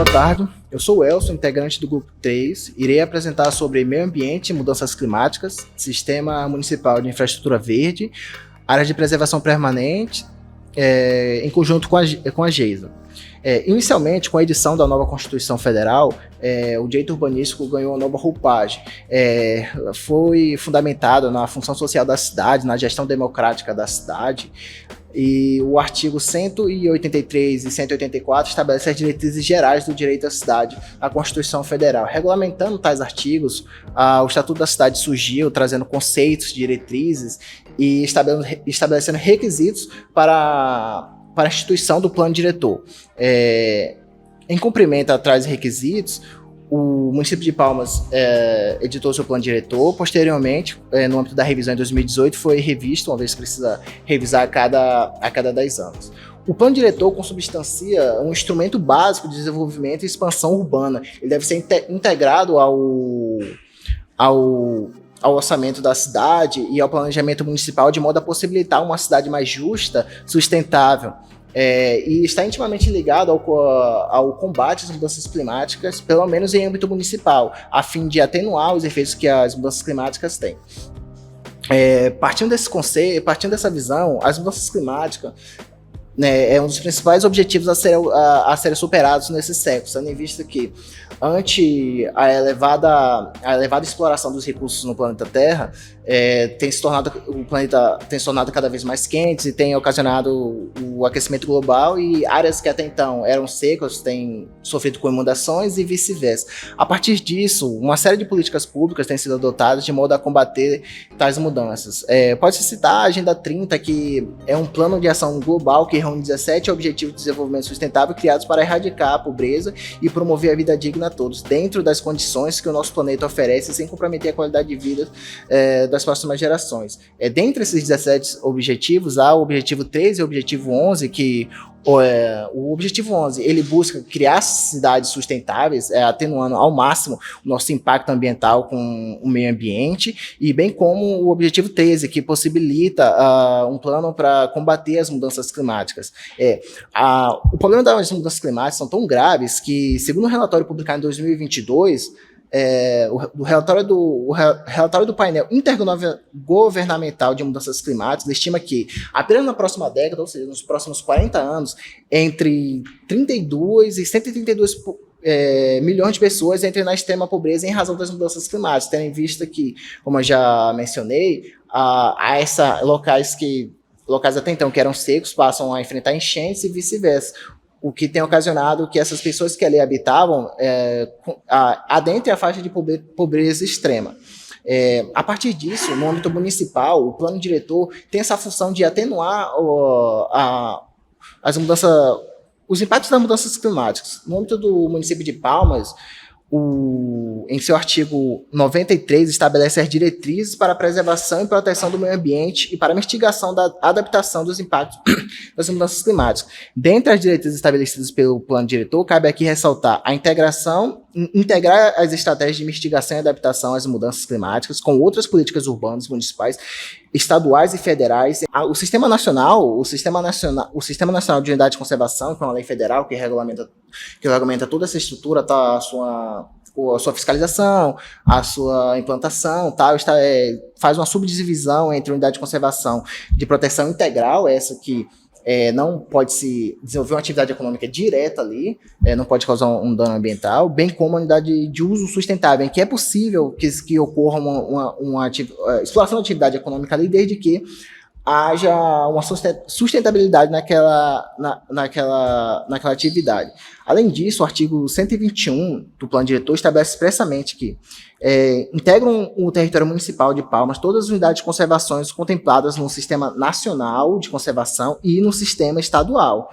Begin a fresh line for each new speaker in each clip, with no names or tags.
tarde. Eu sou o Elson, integrante do Grupo 3. Irei apresentar sobre meio ambiente e mudanças climáticas, Sistema Municipal de Infraestrutura Verde, áreas de preservação permanente, em conjunto com a GEISA. Inicialmente, com a edição da nova Constituição Federal, o direito urbanístico ganhou uma nova roupagem. Foi fundamentado na função social da cidade, na gestão democrática da cidade, e o artigo 183 e 184 estabelece as diretrizes gerais do direito à cidade, a Constituição Federal. Regulamentando tais artigos, o Estatuto da Cidade surgiu, trazendo conceitos, diretrizes e estabelecendo requisitos para a instituição do plano diretor. Em cumprimento a tais requisitos, o município de Palmas editou seu plano diretor. Posteriormente, no âmbito da revisão em 2018, foi revisto, uma vez que precisa revisar a cada 10 anos. O plano diretor consubstancia um instrumento básico de desenvolvimento e expansão urbana. Ele deve ser integrado ao orçamento da cidade e ao planejamento municipal, de modo a possibilitar uma cidade mais justa, sustentável. E está intimamente ligado ao combate às mudanças climáticas, pelo menos em âmbito municipal, a fim de atenuar os efeitos que as mudanças climáticas têm. Partindo desse conceito, partindo dessa visão, as mudanças climáticas é um dos principais objetivos a serem superados nesse século, tendo em vista que, ante a elevada exploração dos recursos no planeta Terra, o planeta tem se tornado cada vez mais quente e tem ocasionado o aquecimento global, e áreas que até então eram secas têm sofrido com inundações e vice-versa. A partir disso, uma série de políticas públicas têm sido adotadas de modo a combater tais mudanças. Pode-se citar a Agenda 30, que é um plano de ação global que reúne 17 Objetivos de Desenvolvimento Sustentável criados para erradicar a pobreza e promover a vida digna a todos, dentro das condições que o nosso planeta oferece, sem comprometer a qualidade de vida das próximas gerações. Dentre esses 17 objetivos, há o Objetivo 13 e o Objetivo 11, que o Objetivo 11 ele busca criar cidades sustentáveis, atenuando ao máximo o nosso impacto ambiental com o meio ambiente, e bem como o Objetivo 13, que possibilita um plano para combater as mudanças climáticas. O problema das mudanças climáticas são tão graves que, segundo um relatório publicado em 2022, o relatório do painel intergovernamental de mudanças climáticas estima que apenas na próxima década, ou seja, nos próximos 40 anos, entre 32 e 132 milhões de pessoas entrem na extrema pobreza em razão das mudanças climáticas, tendo em vista que, como eu já mencionei, há locais até então que eram secos passam a enfrentar enchentes e vice-versa, o que tem ocasionado que essas pessoas que ali habitavam adentrem a faixa de pobreza extrema. A partir disso, no âmbito municipal, o plano diretor tem essa função de atenuar os impactos das mudanças climáticas. No âmbito do município de Palmas, em seu artigo 93, estabelece as diretrizes para a preservação e proteção do meio ambiente e para a mitigação da adaptação dos impactos das mudanças climáticas. Dentre as diretrizes estabelecidas pelo plano diretor, cabe aqui ressaltar integrar as estratégias de mitigação e adaptação às mudanças climáticas com outras políticas urbanas, municipais, estaduais e federais. O Sistema Nacional de Unidade de Conservação, que é uma lei federal que regulamenta toda essa estrutura, a sua fiscalização, a sua implantação, faz uma subdivisão entre unidade de conservação de proteção integral, essa que não pode se desenvolver uma atividade econômica direta ali, não pode causar um dano ambiental, bem como a unidade de uso sustentável, em que é possível que ocorra uma exploração da atividade econômica ali, desde que haja uma sustentabilidade naquela atividade. Além disso, o artigo 121 do Plano Diretor estabelece expressamente que integram o território municipal de Palmas todas as unidades de conservações contempladas no Sistema Nacional de Conservação e no Sistema Estadual,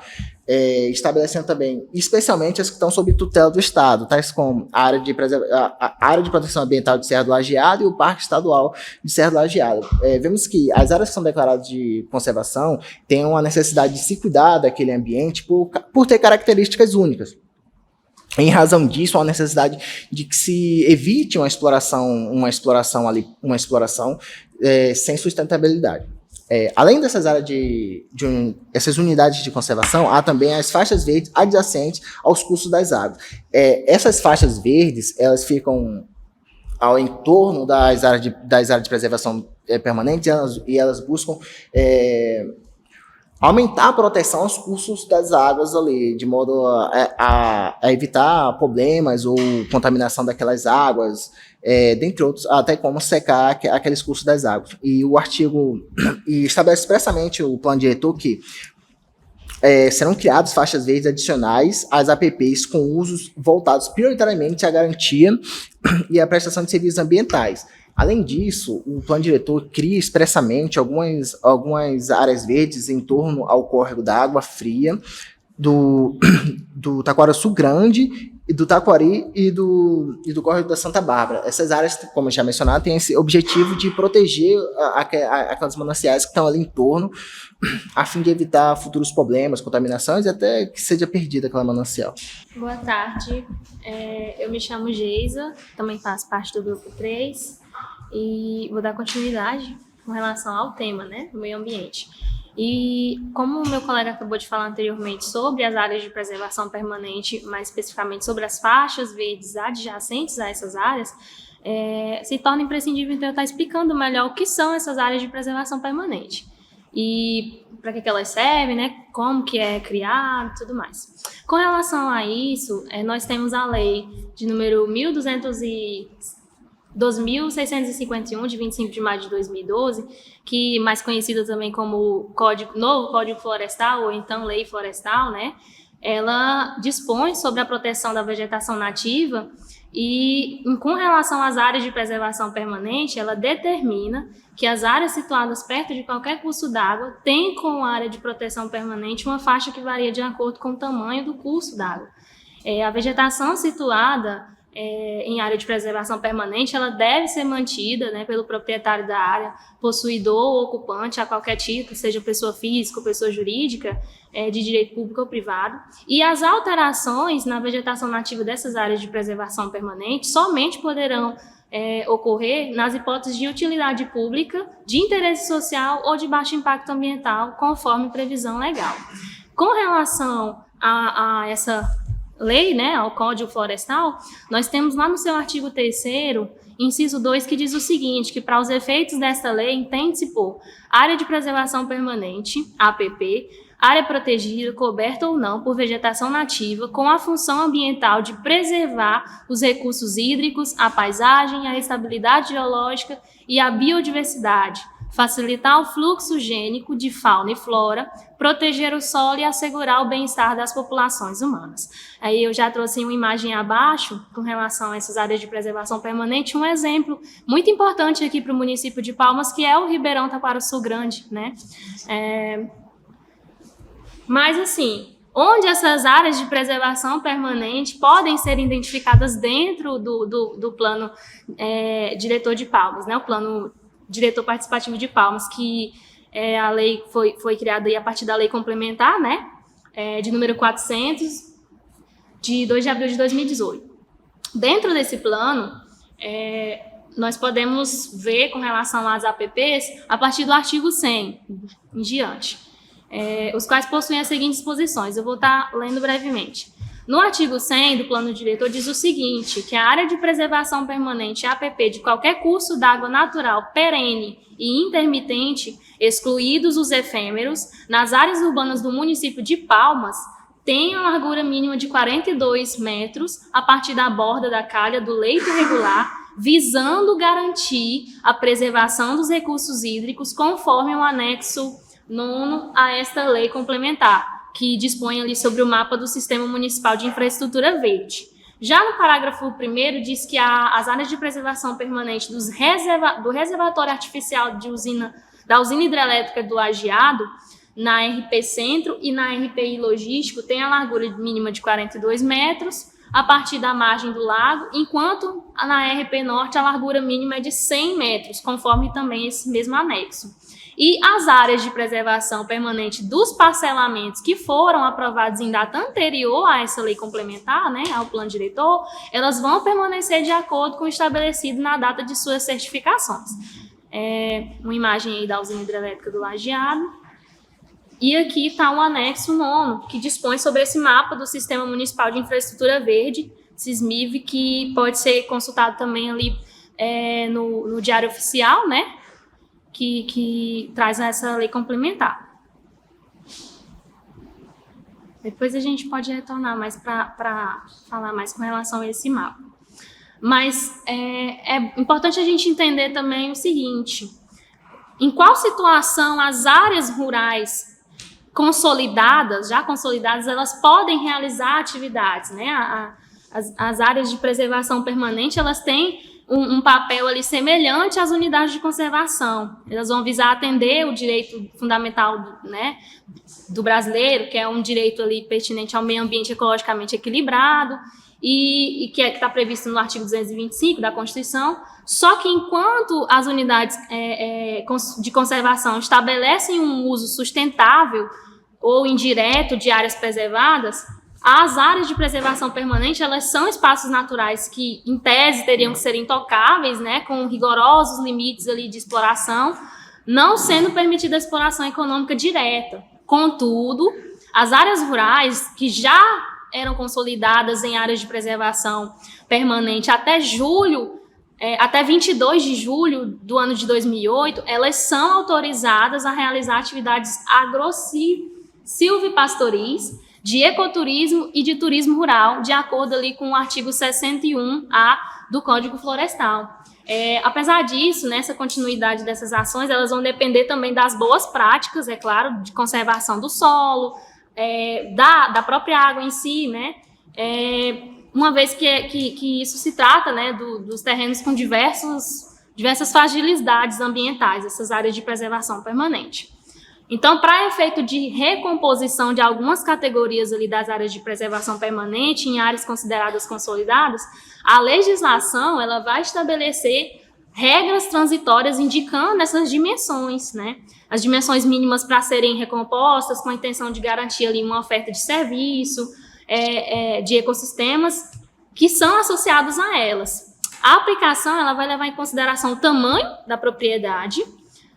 estabelecendo também, especialmente as que estão sob tutela do Estado, tais como a área de proteção ambiental de Serra do Lajeado e o Parque Estadual de Serra do Lajeado. Vemos que as áreas que são declaradas de conservação têm uma necessidade de se cuidar daquele ambiente por ter características únicas. Em razão disso, há uma necessidade de que se evite uma exploração sem sustentabilidade. Além dessas áreas essas unidades de conservação, há também as faixas verdes adjacentes aos cursos das águas. Essas faixas verdes, elas ficam ao entorno das áreas de preservação permanente e elas buscam aumentar a proteção aos cursos das águas ali, de modo a evitar problemas ou contaminação daquelas águas, dentre outros, até como secar aqueles cursos das águas. E o artigo estabelece expressamente o plano diretor que serão criadas faixas verdes adicionais às APPs com usos voltados prioritariamente à garantia e à prestação de serviços ambientais. Além disso, o plano diretor cria expressamente algumas áreas verdes em torno ao córrego da Água Fria, do Taquaraçu Grande, do Taquari e do córrego da Santa Bárbara. Essas áreas, como eu já mencionado, têm esse objetivo de proteger aquelas mananciais que estão ali em torno, a fim de evitar futuros problemas, contaminações e até que seja perdida aquela manancial.
Boa tarde, eu me chamo Geisa, também faço parte do grupo 3 e vou dar continuidade com relação ao tema, né, do meio ambiente. E como o meu colega acabou de falar anteriormente sobre as áreas de preservação permanente, mais especificamente sobre as faixas verdes adjacentes a essas áreas, se torna imprescindível então eu estar explicando melhor o que são essas áreas de preservação permanente e para que elas servem, né, como que é criado e tudo mais. Com relação a isso, nós temos a lei de número 2651, de 25 de maio de 2012, que mais conhecida também como novo Código Florestal, ou então Lei Florestal, né? Ela dispõe sobre a proteção da vegetação nativa e, com relação às áreas de preservação permanente, ela determina que as áreas situadas perto de qualquer curso d'água têm como área de proteção permanente uma faixa que varia de acordo com o tamanho do curso d'água. A vegetação situada em área de preservação permanente, ela deve ser mantida, né, pelo proprietário da área, possuidor ou ocupante a qualquer título, seja pessoa física ou pessoa jurídica, de direito público ou privado. E as alterações na vegetação nativa dessas áreas de preservação permanente somente poderão ocorrer nas hipóteses de utilidade pública, de interesse social ou de baixo impacto ambiental, conforme previsão legal. Com relação a essa lei, né, ao Código Florestal, nós temos lá no seu artigo 3º, inciso 2, que diz o seguinte, que para os efeitos desta lei entende-se por área de preservação permanente, APP, área protegida, coberta ou não por vegetação nativa, com a função ambiental de preservar os recursos hídricos, a paisagem, a estabilidade geológica e a biodiversidade, facilitar o fluxo gênico de fauna e flora, proteger o solo e assegurar o bem-estar das populações humanas. Aí eu já trouxe uma imagem abaixo, com relação a essas áreas de preservação permanente, um exemplo muito importante aqui para o município de Palmas, que é o Ribeirão Taquaraçu Grande, né? Mas, assim, onde essas áreas de preservação permanente podem ser identificadas dentro do plano diretor de Palmas, né? O plano diretor participativo de Palmas, que a lei foi criada aí a partir da lei complementar, né, de número 400, de 2 de abril de 2018. Dentro desse plano, nós podemos ver com relação às APPs a partir do artigo 100 em diante, os quais possuem as seguintes disposições. Eu vou estar lendo brevemente. No artigo 100 do plano diretor diz o seguinte, que a área de preservação permanente APP de qualquer curso d'água natural perene e intermitente, excluídos os efêmeros, nas áreas urbanas do município de Palmas, tem a largura mínima de 42 metros a partir da borda da calha do leito regular, visando garantir a preservação dos recursos hídricos conforme o anexo 9 a esta lei complementar, que dispõe ali sobre o mapa do Sistema Municipal de Infraestrutura Verde. Já no parágrafo 1º diz que as áreas de preservação permanente do reservatório artificial da usina hidrelétrica do Lajeado, na RP Centro e na RPI Logístico, tem a largura mínima de 42 metros a partir da margem do lago, enquanto na RP Norte a largura mínima é de 100 metros, conforme também esse mesmo anexo. E as áreas de preservação permanente dos parcelamentos que foram aprovados em data anterior a essa lei complementar, né, ao plano diretor, elas vão permanecer de acordo com o estabelecido na data de suas certificações. uma imagem aí da usina hidrelétrica do Lajeado. E aqui está o anexo 9, que dispõe sobre esse mapa do Sistema Municipal de Infraestrutura Verde, SISMIV, que pode ser consultado também ali no Diário Oficial, né? Que traz essa lei complementar. Depois a gente pode retornar mais para falar mais com relação a esse mapa. Mas é importante a gente entender também o seguinte: em qual situação as áreas rurais já consolidadas, elas podem realizar atividades, né? As áreas de preservação permanente, elas têm um papel ali semelhante às unidades de conservação. Elas vão visar atender o direito fundamental, né, do brasileiro, que é um direito ali pertinente ao meio ambiente ecologicamente equilibrado, e que está previsto no artigo 225 da Constituição. Só que enquanto as unidades de conservação estabelecem um uso sustentável ou indireto de áreas preservadas, as áreas de preservação permanente, elas são espaços naturais que, em tese, teriam que ser intocáveis, né, com rigorosos limites ali de exploração, não sendo permitida a exploração econômica direta. Contudo, as áreas rurais, que já eram consolidadas em áreas de preservação permanente até 22 de julho do ano de 2008, elas são autorizadas a realizar atividades silvipastoris, de ecoturismo e de turismo rural, de acordo ali com o artigo 61A do Código Florestal. Apesar disso, nessa continuidade dessas ações, elas vão depender também das boas práticas, é claro, de conservação do solo, da própria água em si, né? Uma vez que isso se trata, né, dos terrenos com diversas fragilidades ambientais, essas áreas de preservação permanente. Então, para efeito de recomposição de algumas categorias ali das áreas de preservação permanente em áreas consideradas consolidadas, a legislação ela vai estabelecer regras transitórias indicando essas dimensões, né? As dimensões mínimas para serem recompostas com a intenção de garantir ali uma oferta de serviço, de ecossistemas que são associados a elas. A aplicação ela vai levar em consideração o tamanho da propriedade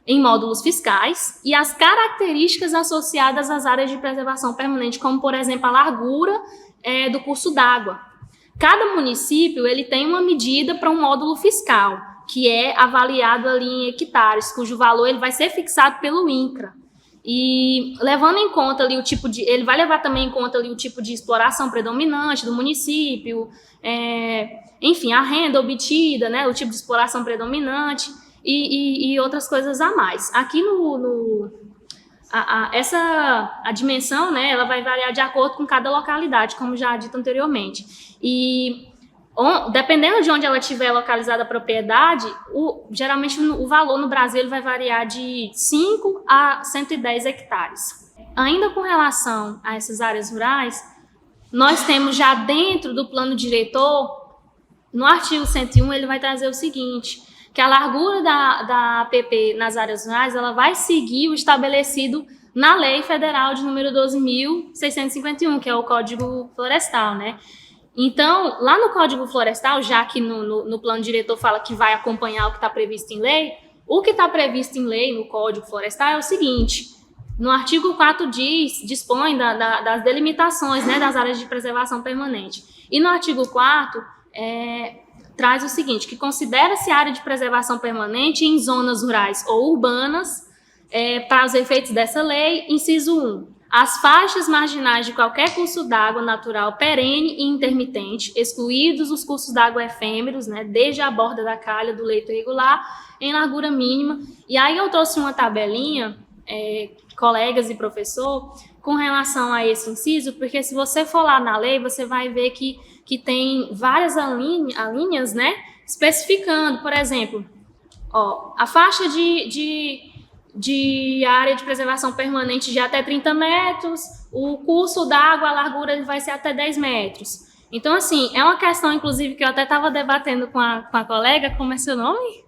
em módulos fiscais e as características associadas às áreas de preservação permanente, como, por exemplo, a largura do curso d'água. Cada município ele tem uma medida para um módulo fiscal, que é avaliado ali em hectares, cujo valor ele vai ser fixado pelo INCRA. E levando em conta ali ele vai levar também em conta ali o tipo de exploração predominante do município, enfim, a renda obtida, né, o tipo de exploração predominante, e outras coisas a mais. Aqui a dimensão, né, ela vai variar de acordo com cada localidade, como já dito anteriormente. E dependendo de onde ela estiver localizada a propriedade, geralmente o valor no Brasil ele vai variar de 5 a 110 hectares. Ainda com relação a essas áreas rurais, nós temos já dentro do plano diretor, no artigo 101, ele vai trazer o seguinte: que a largura da APP nas áreas rurais ela vai seguir o estabelecido na Lei Federal de número 12.651, que é o Código Florestal, né? Então, lá no Código Florestal, já que no plano diretor fala que vai acompanhar o que está previsto em lei, o que está previsto em lei no Código Florestal é o seguinte: no artigo 4 dispõe das delimitações, né, das áreas de preservação permanente. E no artigo 4 traz o seguinte, que considera-se área de preservação permanente em zonas rurais ou urbanas, para os efeitos dessa lei, inciso 1, as faixas marginais de qualquer curso d'água natural perene e intermitente, excluídos os cursos d'água efêmeros, né, desde a borda da calha do leito irregular, em largura mínima. E aí eu trouxe uma tabelinha, colegas e professor, com relação a esse inciso, porque se você for lá na lei, você vai ver que tem várias alíneas, né, especificando, por exemplo, a faixa de área de preservação permanente de até 30 metros, o curso d'água, a largura vai ser até 10 metros. Então, assim, é uma questão, inclusive, que eu até estava debatendo com a colega, como é seu nome?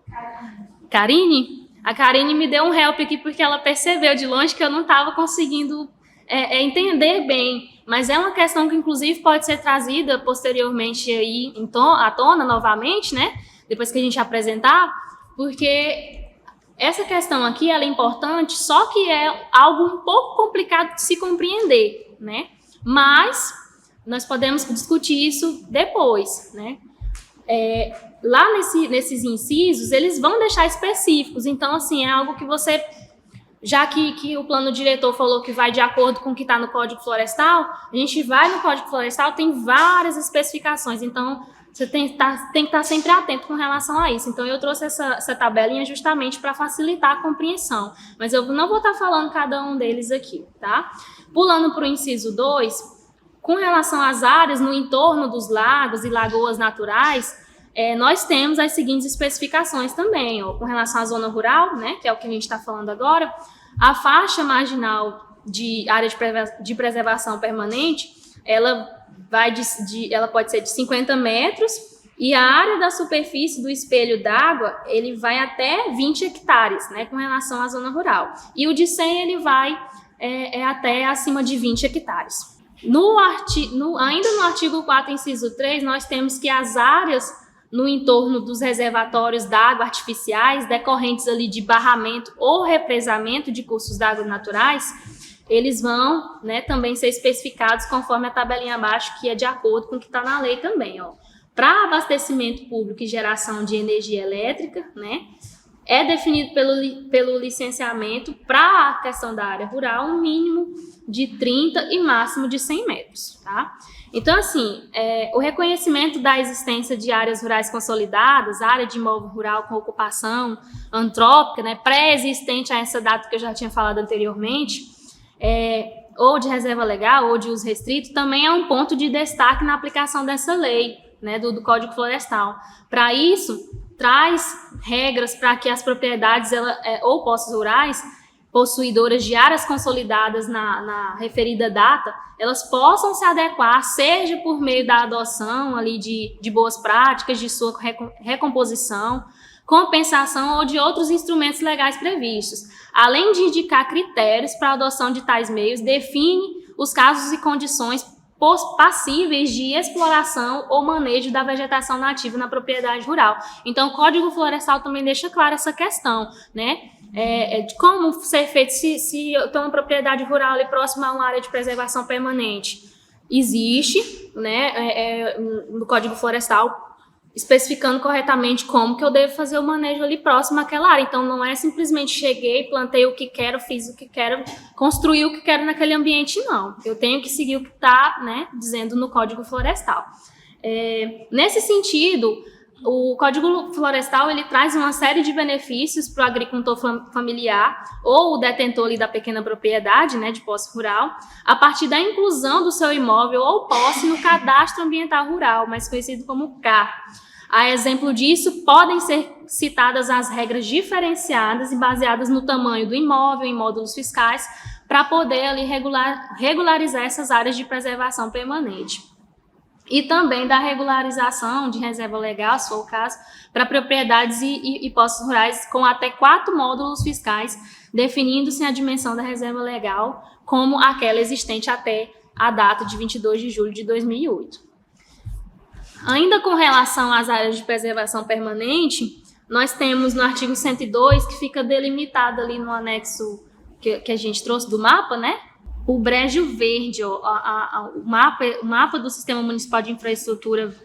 Karine? A Karine me deu um help aqui porque ela percebeu de longe que eu não estava conseguindo entender bem, mas é uma questão que, inclusive, pode ser trazida posteriormente aí à tona novamente, né? Depois que a gente apresentar, porque essa questão aqui ela é importante, só que é algo um pouco complicado de se compreender, né? Mas nós podemos discutir isso depois, né? Lá nesses incisos, eles vão deixar específicos. Então, assim, é algo que você... Já que o plano diretor falou que vai de acordo com o que está no Código Florestal, a gente vai no Código Florestal, tem várias especificações. Então, você tem que estar sempre atento com relação a isso. Então, eu trouxe essa tabelinha justamente para facilitar a compreensão. Mas eu não vou estar falando cada um deles aqui, tá? Pulando para o inciso 2, com relação às áreas no entorno dos lagos e lagoas naturais, nós temos as seguintes especificações também, ó, com relação à zona rural, né, que é o que a gente está falando agora, a faixa marginal de área de preservação permanente, ela pode ser de 50 metros e a área da superfície do espelho d'água, ele vai até 20 hectares, né, com relação à zona rural. E o de 100, ele vai até acima de 20 hectares. Ainda no artigo 4, inciso 3, nós temos que as áreas no entorno dos reservatórios d'água artificiais, decorrentes ali de barramento ou represamento de cursos d'água naturais, eles vão, né, também ser especificados conforme a tabelinha abaixo, que é de acordo com o que está na lei também. Para abastecimento público e geração de energia elétrica, né, é definido pelo licenciamento para a questão da área rural um mínimo de 30 e máximo de 100 metros, tá? Então, assim, o reconhecimento da existência de áreas rurais consolidadas, área de imóvel rural com ocupação antrópica, né, pré-existente a essa data que eu já tinha falado anteriormente, ou de reserva legal ou de uso restrito, também é um ponto de destaque na aplicação dessa lei, né, do Código Florestal. Para isso, traz regras para que as propriedades ou posses rurais possuidoras de áreas consolidadas na referida data, elas possam se adequar, seja por meio da adoção ali de boas práticas, de sua recomposição, compensação ou de outros instrumentos legais previstos. Além de indicar critérios para a adoção de tais meios, define os casos e condições passíveis de exploração ou manejo da vegetação nativa na propriedade rural. Então, o Código Florestal também deixa clara essa questão, né? De como ser feito se eu tenho uma propriedade rural ali próxima a uma área de preservação permanente. Existe, né, no Código Florestal, especificando corretamente como que eu devo fazer o manejo ali próximo àquela área. Então, não é simplesmente cheguei, plantei o que quero, fiz o que quero, construí o que quero naquele ambiente, não. Eu tenho que seguir o que está, né, dizendo no Código Florestal. Nesse sentido, o Código Florestal ele traz uma série de benefícios para o agricultor familiar ou o detentor ali da pequena propriedade, né, de posse rural, a partir da inclusão do seu imóvel ou posse no Cadastro Ambiental Rural, mais conhecido como CAR. A exemplo disso, podem ser citadas as regras diferenciadas e baseadas no tamanho do imóvel, em módulos fiscais, para poder ali regularizar essas áreas de preservação permanente. E também da regularização de reserva legal, se for o caso, para propriedades e posses rurais com até 4 módulos fiscais, definindo-se a dimensão da reserva legal como aquela existente até a data de 22 de julho de 2008. Ainda com relação às áreas de preservação permanente, nós temos no artigo 102, que fica delimitado ali no anexo que a gente trouxe do mapa, né? O brejo verde, ó, o mapa do Sistema Municipal de Infraestrutura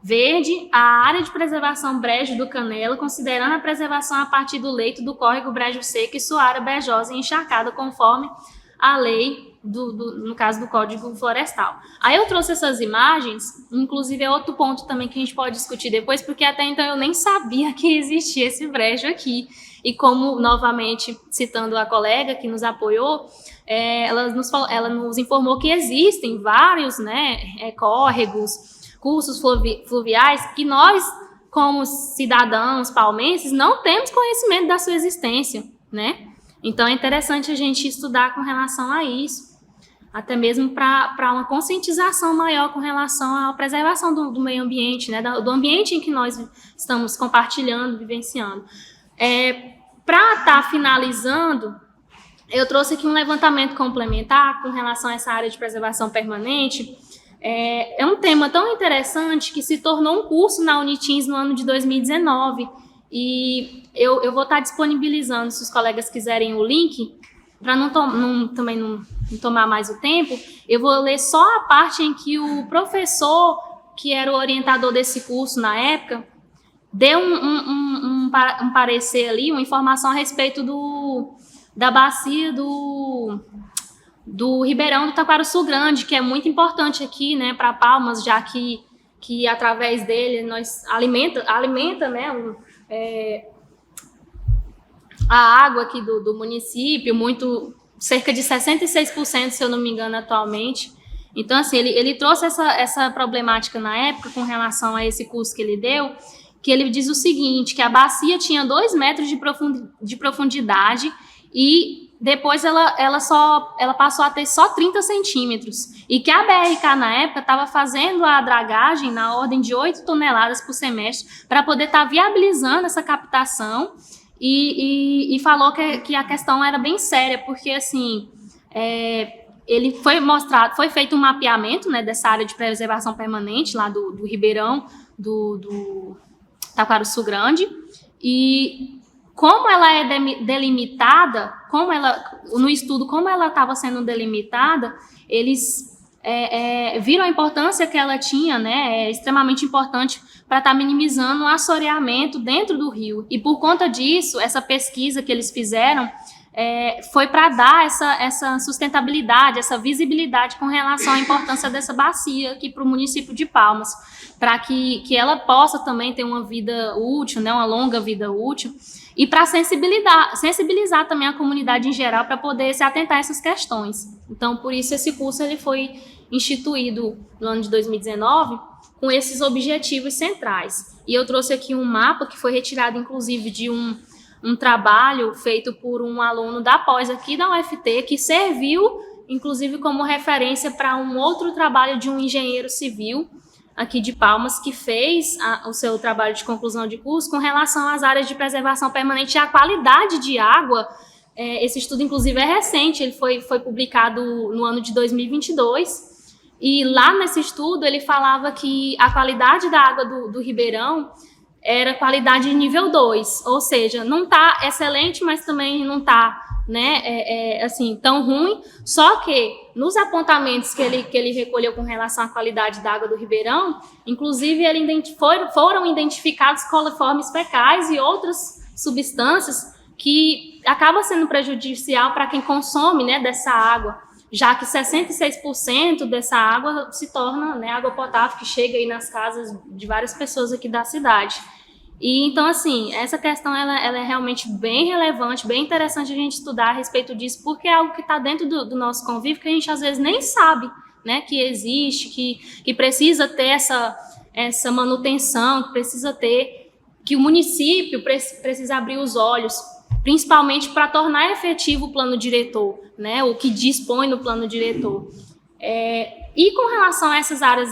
Verde, a área de preservação brejo do Canela, considerando a preservação a partir do leito do córrego brejo seco e sua área brejosa e encharcada, conforme a lei, no caso do Código Florestal. Aí eu trouxe essas imagens, inclusive é outro ponto também que a gente pode discutir depois, porque até então eu nem sabia que existia esse brejo aqui. E como, novamente, citando a colega que nos apoiou, ela nos informou que existem vários, né, córregos, cursos fluviais, que nós, como cidadãos palmenses, não temos conhecimento da sua existência, né? Então, é interessante a gente estudar com relação a isso, até mesmo para uma conscientização maior com relação à preservação do meio ambiente, né, do ambiente em que nós estamos compartilhando, vivenciando. Para estar finalizando, eu trouxe aqui um levantamento complementar com relação a essa área de preservação permanente. É um tema tão interessante que se tornou um curso na Unitins no ano de 2019 e eu vou estar disponibilizando, se os colegas quiserem o link, para também não tomar mais o tempo, eu vou ler só a parte em que o professor, que era o orientador desse curso na época, deu um parecer ali, uma informação a respeito da bacia do Ribeirão do Taquarussu Grande, que é muito importante aqui, né, para Palmas, já que através dele nós alimenta né, a água aqui do município, cerca de 66%, se eu não me engano, atualmente. Então, assim, ele trouxe essa problemática na época com relação a esse curso que ele deu, que ele diz o seguinte, que a bacia tinha 2 metros de profundidade e depois ela passou a ter só 30 centímetros. E que a BRK, na época, estava fazendo a dragagem na ordem de 8 toneladas por semestre para poder estar viabilizando essa captação e falou que a questão era bem séria, porque, assim, ele foi feito um mapeamento, né, dessa área de preservação permanente lá do Ribeirão, do Taquarussu Grande, e como ela é delimitada, no estudo, como ela estava sendo delimitada, eles viram a importância que ela tinha, né, extremamente importante para estar minimizando o assoreamento dentro do rio. E por conta disso, essa pesquisa que eles fizeram foi para dar essa sustentabilidade, essa visibilidade com relação à importância dessa bacia aqui para o município de Palmas, para que ela possa também ter uma vida útil, né, uma longa vida útil, e para sensibilizar também a comunidade em geral para poder se atentar a essas questões. Então, por isso, esse curso ele foi instituído no ano de 2019 com esses objetivos centrais. E eu trouxe aqui um mapa que foi retirado, inclusive, de um trabalho feito por um aluno da pós aqui da UFT, que serviu, inclusive, como referência para um outro trabalho de um engenheiro civil aqui de Palmas, que fez o seu trabalho de conclusão de curso com relação às áreas de preservação permanente e à qualidade de água. Esse estudo, inclusive, é recente, ele foi publicado no ano de 2022, e lá nesse estudo ele falava que a qualidade da água do Ribeirão era qualidade nível 2, ou seja, não está excelente, mas também não está, né, assim, tão ruim, só que nos apontamentos que ele recolheu com relação à qualidade da água do Ribeirão, inclusive foram identificados coliformes fecais e outras substâncias que acabam sendo prejudicial para quem consome, né, dessa água, já que 66% dessa água se torna, né, água potável que chega aí nas casas de várias pessoas aqui da cidade. E então, assim, essa questão ela é realmente bem relevante, bem interessante a gente estudar a respeito disso, porque é algo que está dentro do nosso convívio que a gente às vezes nem sabe, né, que existe, que precisa ter essa manutenção, que o município precisa abrir os olhos, principalmente para tornar efetivo o plano diretor, né, o que dispõe no plano diretor. E com relação a essas áreas,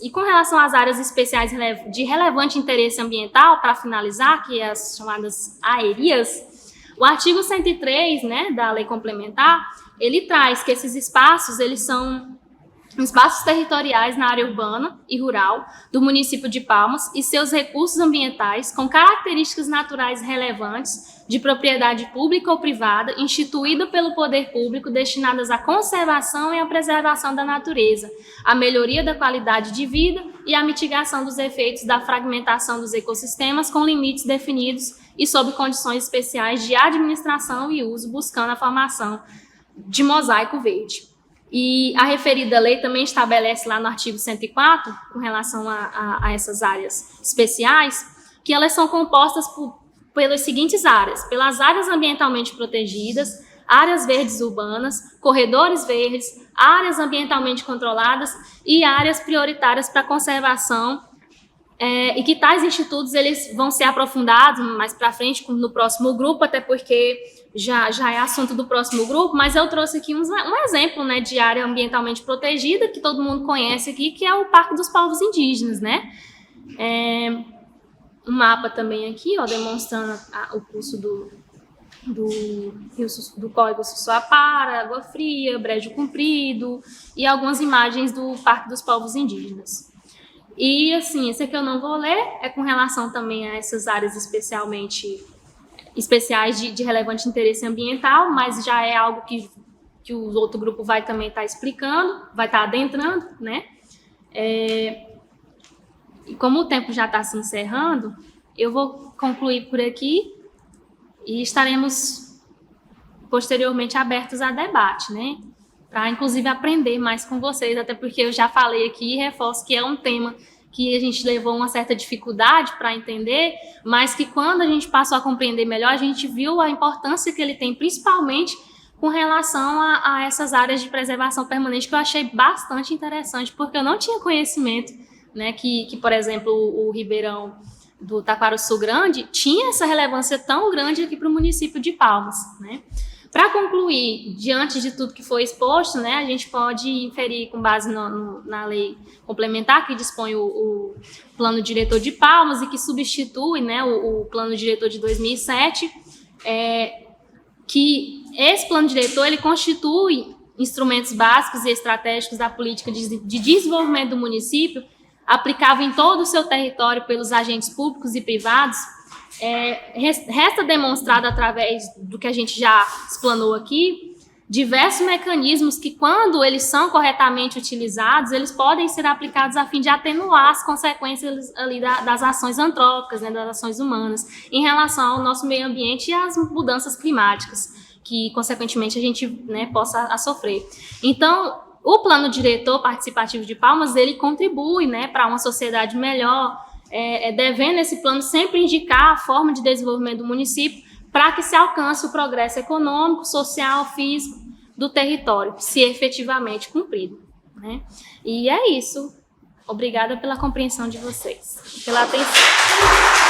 e com relação às áreas especiais de relevante interesse ambiental, para finalizar, que é as chamadas AERIAs, o artigo 103, né, da lei complementar, ele traz que esses espaços, eles são espaços territoriais na área urbana e rural do município de Palmas e seus recursos ambientais com características naturais relevantes de propriedade pública ou privada, instituída pelo poder público, destinadas à conservação e à preservação da natureza, à melhoria da qualidade de vida e à mitigação dos efeitos da fragmentação dos ecossistemas com limites definidos e sob condições especiais de administração e uso, buscando a formação de mosaico verde. E a referida lei também estabelece lá no artigo 104, com relação a essas áreas especiais, que elas são compostas pelas seguintes áreas: pelas áreas ambientalmente protegidas, áreas verdes urbanas, corredores verdes, áreas ambientalmente controladas e áreas prioritárias para conservação, e que tais institutos eles vão ser aprofundados mais para frente no próximo grupo, até porque já é assunto do próximo grupo, mas eu trouxe aqui um exemplo, né, de área ambientalmente protegida, que todo mundo conhece aqui, que é o Parque dos Povos Indígenas, né? Um mapa também aqui, ó, demonstrando o curso do Córrego Sussuapara, Água Fria, Brejo Comprido e algumas imagens do Parque dos Povos Indígenas. E, assim, esse aqui eu não vou ler, é com relação também a essas áreas especiais de relevante interesse ambiental, mas já é algo que o outro grupo vai também estar explicando, vai estar adentrando, né? E como o tempo já está se encerrando, eu vou concluir por aqui e estaremos posteriormente abertos a debate, né? Para, inclusive, aprender mais com vocês, até porque eu já falei aqui e reforço que é um tema que a gente levou uma certa dificuldade para entender, mas que quando a gente passou a compreender melhor, a gente viu a importância que ele tem, principalmente com relação a essas áreas de preservação permanente, que eu achei bastante interessante, porque eu não tinha conhecimento, né, que por exemplo, o Ribeirão do Taquarussu Grande tinha essa relevância tão grande aqui para o município de Palmas, né? Para concluir, diante de tudo que foi exposto, né, a gente pode inferir com base na lei complementar que dispõe o plano diretor de Palmas e que substitui, né, o plano diretor de 2007, que esse plano diretor ele constitui instrumentos básicos e estratégicos da política de desenvolvimento do município, aplicável em todo o seu território pelos agentes públicos e privados. Resta demonstrado através do que a gente já explanou aqui, diversos mecanismos que, quando eles são corretamente utilizados, eles podem ser aplicados a fim de atenuar as consequências ali das ações antrópicas, né, das ações humanas, em relação ao nosso meio ambiente e às mudanças climáticas, que, consequentemente, a gente, né, possa sofrer. Então, o plano diretor participativo de Palmas, ele contribui, né, para uma sociedade melhor, devendo esse plano sempre indicar a forma de desenvolvimento do município para que se alcance o progresso econômico, social, físico do território, se efetivamente cumprido, né? E é isso. Obrigada pela compreensão de vocês, pela atenção.